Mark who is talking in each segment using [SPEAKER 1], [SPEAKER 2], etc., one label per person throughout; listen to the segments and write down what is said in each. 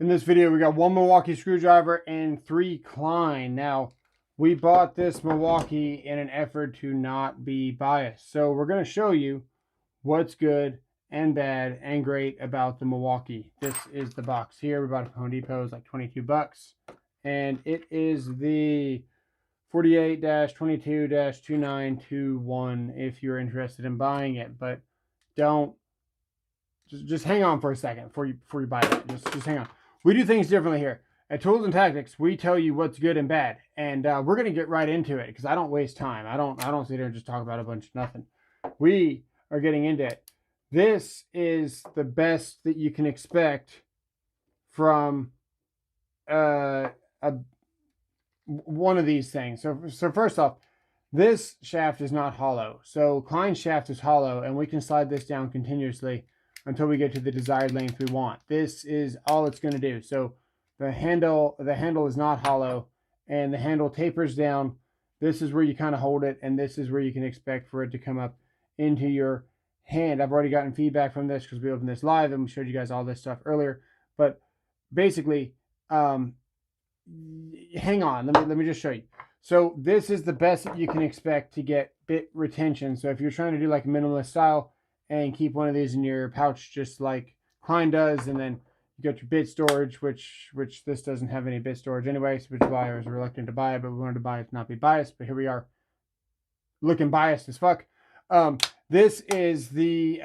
[SPEAKER 1] In this video, we got 1 Milwaukee screwdriver and 3 Klein. Now, we bought this Milwaukee in an effort to not be biased. So we're going to show you what's good and bad and great about the Milwaukee. This is the box here. We bought it from Home Depot. It's like 22 bucks. And it is the 48-22-2921 if you're interested in buying it. But don't, just hang on for a second before you buy it. Just hang on. We do things differently here. At Tools and Tactics, we tell you what's good and bad. And we're going to get right into it because I don't waste time. I don't sit here and just talk about a bunch of nothing. We are getting into it. This is the best that you can expect from one of these things. So first off, this shaft is not hollow. So Klein's shaft is hollow, and we can slide this down continuously until we get to the desired length we want. This is all it's going to do. So the handle is not hollow, and the handle tapers down. This is where you kind of hold it, and this is where you can expect for it to come up into your hand. I've already gotten feedback from this because we opened this live and we showed you guys all this stuff earlier. But basically, hang on, let me just show you. So this is the best that you can expect to get bit retention. So if you're trying to do like a minimalist style and keep one of these in your pouch just like Klein does, and then you got your bit storage, which this doesn't have any bit storage anyway, which is why I was reluctant to buy it, but we wanted to buy it to not be biased. But here we are, looking biased as fuck. This is the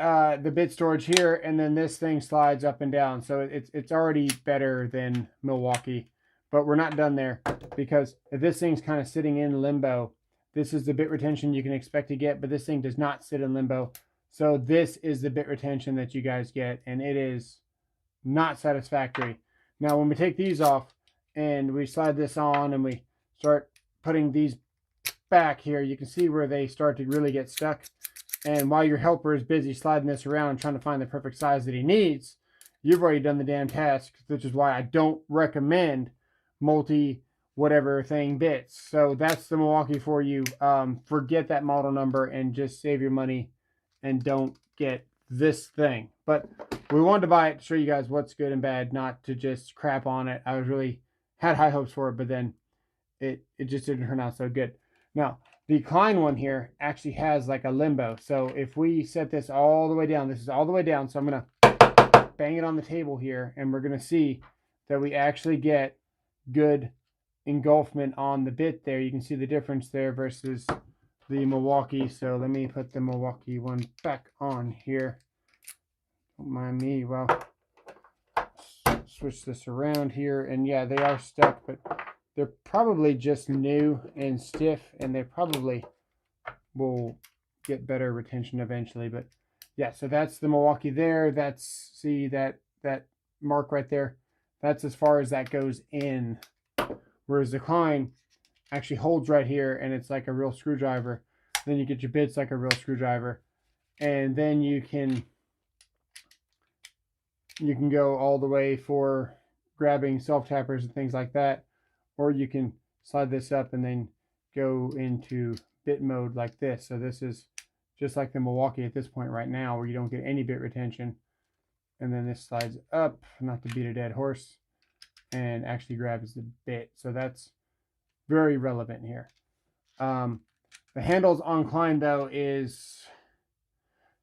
[SPEAKER 1] bit storage here, and then this thing slides up and down. So it's already better than Milwaukee, but we're not done there, because if this thing's kind of sitting in limbo, this is the bit retention you can expect to get, but this thing does not sit in limbo. So this is the bit retention that you guys get, and it is not satisfactory. Now, when we take these off and we slide this on and we start putting these back here, you can see where they start to really get stuck. And while your helper is busy sliding this around trying to find the perfect size that he needs, you've already done the damn task, which is why I don't recommend multi whatever thing bits. So that's the Milwaukee for you. Forget that model number and just save your money and don't get this thing. But we wanted to buy it to show you guys what's good and bad, not to just crap on it. I was really had high hopes for it, but then it just didn't turn out so good. Now, the Klein one here actually has like a limbo. So if we set this all the way down, this is all the way down. So I'm going to bang it on the table here, and we're going to see that we actually get good engulfment on the bit there. You can see the difference there versus the Milwaukee. So let me put the Milwaukee one back on here. Don't mind me. Well, switch this around here, and yeah, they are stuck, but they're probably just new and stiff, and they probably will get better retention eventually. But yeah, so that's the Milwaukee there. That's, see that mark right there, that's as far as that goes in, whereas the Klein actually holds right here, and it's like a real screwdriver. Then you get your bits like a real screwdriver, and then you can go all the way for grabbing self tappers and things like that, or you can slide this up and then go into bit mode like this. So this is just like the Milwaukee at this point right now, where you don't get any bit retention, and then this slides up, not to beat a dead horse, and actually grabs the bit. So that's very relevant here. The handles on Klein, though, is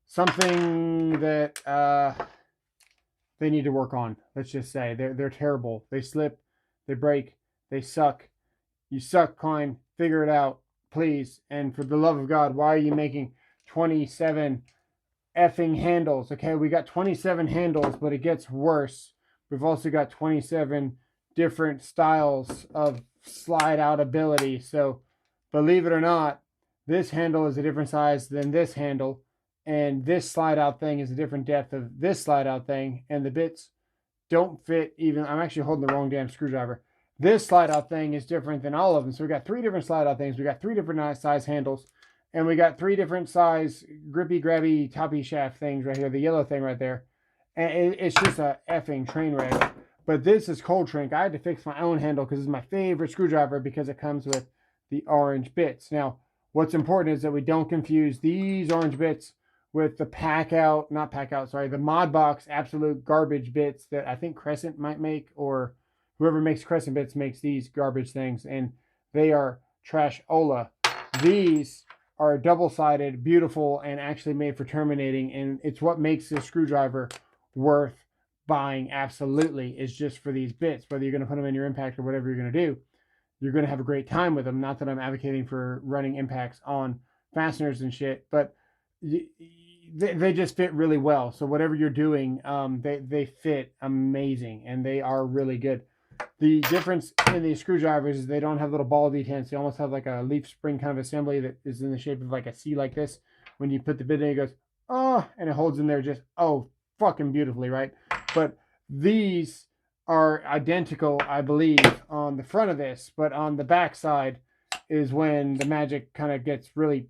[SPEAKER 1] something that they need to work on. Let's just say they're terrible. They slip, they break, they suck. You suck, Klein. Figure it out, please. And for the love of God, why are you making 27 effing handles? Okay, we got 27 handles, but it gets worse. We've also got 27 different styles of slide out ability. So believe it or not, this handle is a different size than this handle, and this slide out thing is a different depth of this slide out thing, and the bits don't fit even. I'm actually holding the wrong damn screwdriver. This slide out thing is different than all of them. So we got 3 different slide out things. We got 3 different size handles, and we got 3 different size grippy grabby toppy shaft things right here. The yellow thing right there. And it's just a effing train wreck. But this is cold shrink. I had to fix my own handle because it's my favorite screwdriver because it comes with the orange bits. Now, what's important is that we don't confuse these orange bits with the the Mod Box absolute garbage bits that I think Crescent might make, or whoever makes Crescent bits makes these garbage things, and they are trash-ola. These are double-sided, beautiful, and actually made for terminating, and it's what makes this screwdriver worth buying. Absolutely, is just for these bits. Whether you're going to put them in your impact or whatever you're going to do, you're going to have a great time with them. Not that I'm advocating for running impacts on fasteners and shit, but they just fit really well. So whatever you're doing, they fit amazing, and they are really good. The difference in these screwdrivers is they don't have little ball detents. They almost have like a leaf spring kind of assembly that is in the shape of like a C like this. When you put the bit in, it goes, oh, and it holds in there just, oh, fucking beautifully, right? But these are identical, I believe, on the front of this, but on the back side is when the magic kind of gets really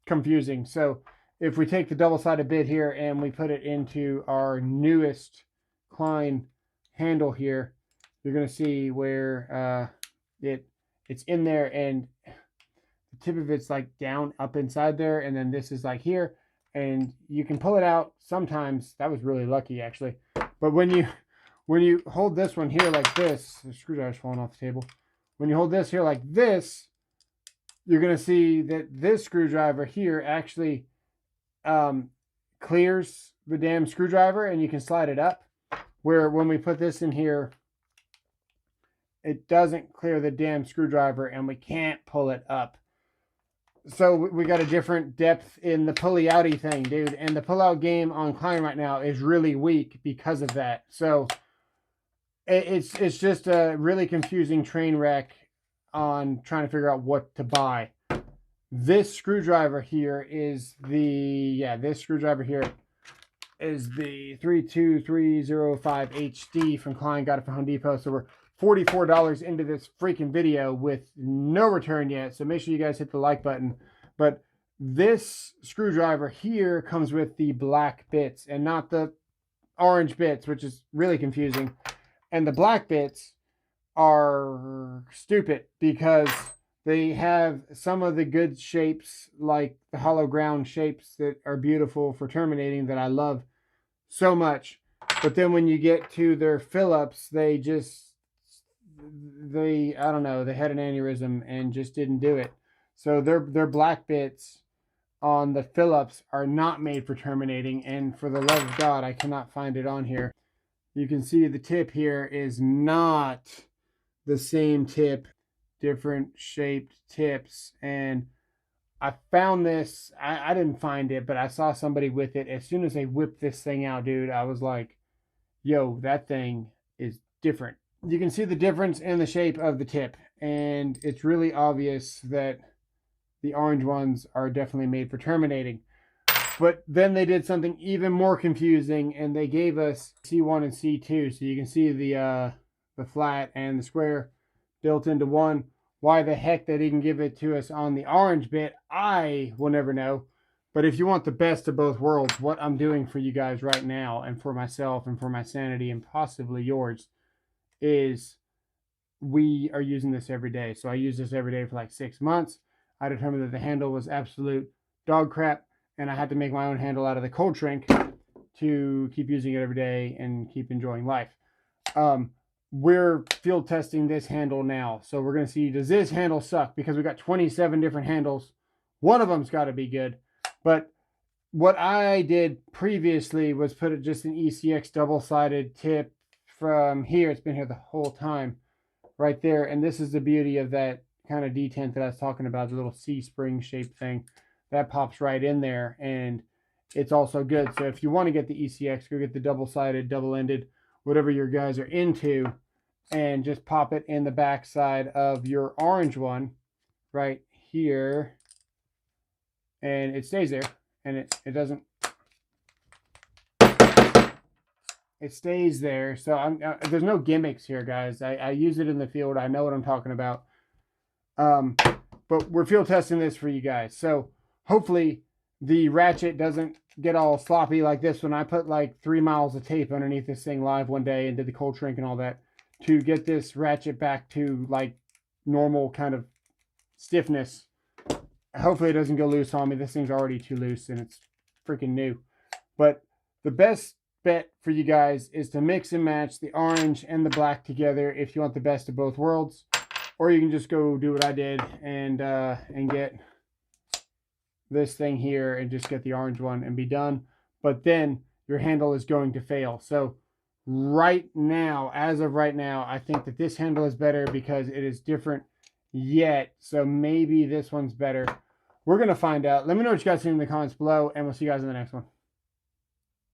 [SPEAKER 1] confusing. So if we take the double-sided bit here and we put it into our newest Klein handle here, you're going to see where it's in there, and the tip of it's like down up inside there, and then this is like here, and you can pull it out sometimes. That was really lucky, actually. But when you hold this one here like this, the screwdriver's falling off the table. When you hold this here like this, you're going to see that this screwdriver here actually clears the damn screwdriver, and you can slide it up. Where when we put this in here, it doesn't clear the damn screwdriver, and we can't pull it up. So we got a different depth in the pulley outy thing, dude. And the pull-out game on Klein right now is really weak because of that. So it's just a really confusing train wreck on trying to figure out what to buy. This screwdriver here is this screwdriver here is the 32305 HD from Klein. Got it from Home Depot. So we're $44 into this freaking video with no return yet. So make sure you guys hit the like button. But this screwdriver here comes with the black bits and not the orange bits, which is really confusing. And the black bits are stupid because they have some of the good shapes, like the hollow ground shapes that are beautiful for terminating, that I love so much. But then when you get to their Phillips, I don't know, they had an aneurysm and just didn't do it. So their black bits on the Phillips are not made for terminating, and for the love of God, I cannot find it on here. You can see the tip here is not the same tip, different shaped tips. And I found this, I didn't find it, but I saw somebody with it. As soon as they whipped this thing out, dude, I was like, yo, that thing is different. You can see the difference in the shape of the tip, and it's really obvious that the orange ones are definitely made for terminating. But then they did something even more confusing, and they gave us C1 and C2. So you can see the flat and the square built into one. Why the heck they didn't give it to us on the orange bit, I will never know. But if you want the best of both worlds, what I'm doing for you guys right now, and for myself and for my sanity and possibly yours, is we are using this every day. So I use this every day for like 6 months. I determined that the handle was absolute dog crap, and I had to make my own handle out of the cold shrink to keep using it every day and keep enjoying life. We're field testing this handle now. So we're going to see, does this handle suck? Because we got 27 different handles. One of them's got to be good. But what I did previously was put just an ECX double-sided tip from here. It's been here the whole time, right there. And this is the beauty of that kind of detent that I was talking about, the little C-spring shaped thing. That pops right in there, and it's also good. So if you want to get the ECX, go get the double-sided, double-ended, whatever your guys are into, and just pop it in the back side of your orange one right here, and it stays there, and it doesn't, it stays there. So there's no gimmicks here, guys. I use it in the field. I know what I'm talking about. But we're field testing this for you guys. So hopefully the ratchet doesn't get all sloppy like this one. I put like 3 miles of tape underneath this thing live one day and did the cold shrink and all that to get this ratchet back to like normal kind of stiffness. Hopefully it doesn't go loose on me. This thing's already too loose, and it's freaking new. But the best bet for you guys is to mix and match the orange and the black together if you want the best of both worlds. Or you can just go do what I did and get this thing here and just get the orange one and be done. But then your handle is going to fail. So right now, as of right now, I think that this handle is better because it is different yet. So maybe this one's better. We're going to find out. Let me know what you guys think in the comments below, and we'll see you guys in the next one.